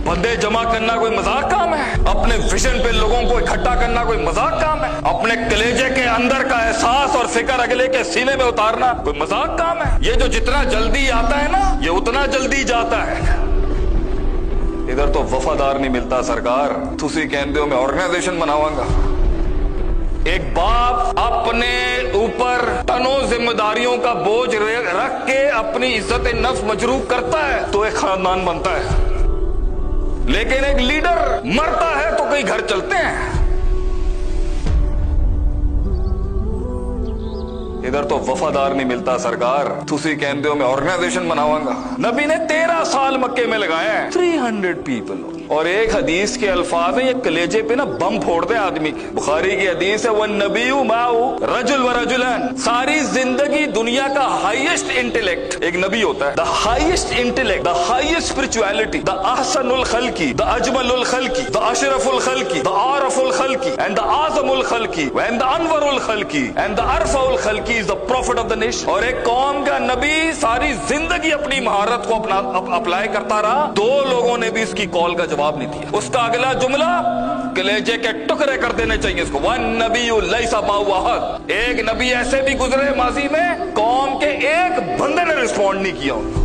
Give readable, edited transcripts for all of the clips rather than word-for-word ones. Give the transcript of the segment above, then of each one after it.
बंदे जमा करना कोई मजाक काम है? अपने विजन पे लोगों को इकट्ठा करना कोई मजाक काम है? अपने कलेजे के अंदर का एहसास और फिक्र अगले के सीने में उतारना कोई मजाक काम है? ये जो जितना जल्दी आता है ना, ये उतना जल्दी जाता है। इधर तो वफादार नहीं मिलता सरकार, तुसी कहते हो मैं ऑर्गेनाइजेशन बनावांगा। एक बाप अपने ऊपर टनों जिम्मेदारियों का बोझ रख के अपनी इज्जत नफ्स मजरूह करता है तो एक खानदान बनता है, लेकिन एक लीडर मरता है तो कई घर चलते हैं। इधर तो वफादार नहीं मिलता सरकार, तुसी कहते हो मैं ऑर्गेनाइजेशन बनावांगा। नबी ने 13 साल मक्के में लगाए हैं, 300 पीपल। और एक हदीस के अल्फाज है, ये कलेजे पे ना बम फोड़ दे आदमी के। बुखारी की हदीस है, वन नबीयु माउ रजुल व रजुलन। सारी जिंदगी दुनिया का हाईएस्ट इंटेलेक्ट एक नबी होता है। The highest intellect, the highest spirituality, the अहसनुल खल्की, द अजमलुल खल्की, द अशरफुल खल्की, द आरफुल खल्की एंड द आजमुल खल्की एंड द अनवरुल खल्की एंड द अरफाउल खल्की is the prophet of the nation. और एक कौम का नबी सारी जिंदगी अपनी महारत को अप्लाई करता रहा, 2 लोगों ने भी इसकी कॉल का जवाब नहीं दिया। उसका अगला जुमला कलेजे के टुकड़े कर देने चाहिए इसको। वन नबीयु लैसा माअहु अहद। एक नबी ऐसे भी गुजरे माजी में, कौम के एक बंदे ने रिस्पॉन्ड नहीं किया उनको।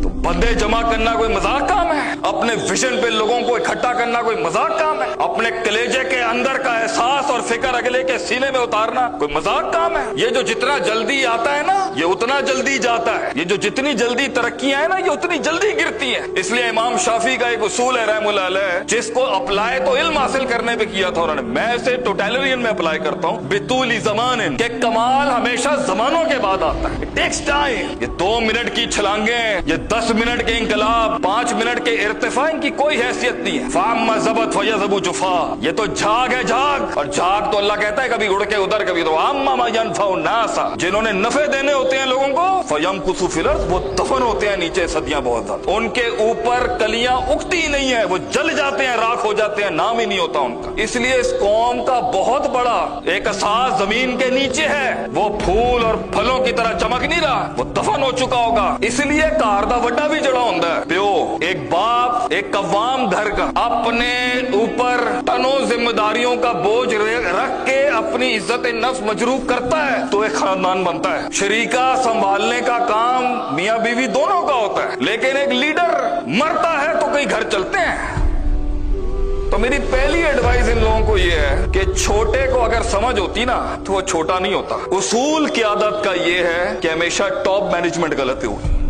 तो बंदे जमा करना कोई मजाक काम है? अपने विजन पे लोगों को इकट्ठा करना कोई मजाक काम है? अपने कलेजे के अंदर का एहसास और फिक्र अगले के सीने में उतारना कोई मजाक काम है? ये जो जितना जल्दी आता है ना, ये उतना जल्दी जाता है। ये जो जितनी जल्दी तरक्कियां है ना, ये उतनी जल्दी गिरती हैं। इसलिए इमाम शाफी का एक उसूल है रहमुल्लाह अलैह, जिसको अप्लाई तो इल्म हासिल करने पे किया था उन्होंने, मैं इसे टोटलियन में अप्लाई करता हूँ। बितूली ज़मानिन, के कमाल हमेशा जमानों के बाद आता है। It takes time. ये 2 मिनट की छलांगे, ये 10 मिनट के इंकलाब, 5 मिनट के इर्तिफा, इनकी कोई हैसियत नहीं है। फाम्मा ज़बत फयज़बु जुफा, ये तो झाग है झाग। और झाग तो अल्लाह कहता है कभी उड़ के उधर, कभी तो अम्मा मा यनफउ नासा, जिन्होंने नफे देने होते हैं लोगों को, फयमकुसु फिल अर्ज़, वो दफन होते हैं नीचे सदियां बहुत ज्यादा। उनके ऊपर कलियां उगती ही नहीं है, वो जल जाते हैं, राख हो जाते हैं, नाम ही नहीं होता उनका। इसलिए इस कौम का बहुत बड़ा एक असास जमीन के नीचे है, वो फूल और फलों की तरह चमक नहीं रहा, वो दफन हो चुका होगा। इसलिए कार दा वड्डा भी जड़ा होता है। प्यो एक बाप एक कवाम घर का अपने ऊपर टनों जिम्मेदारियों का बोझ रख के अपनी इज्जत नफ्स मजरूह करता है तो एक खानदान बनता है। शरीका संभालने का काम मियाँ बीवी दोनों का होता है, लेकिन एक लीडर मरता है तो कई घर चलते हैं। तो मेरी पहली एडवाइस इन लोगों को ये है कि छोटे को अगर समझ होती ना तो वो छोटा नहीं होता। उसूल क़यादत का ये है कि हमेशा टॉप मैनेजमेंट गलत होगी।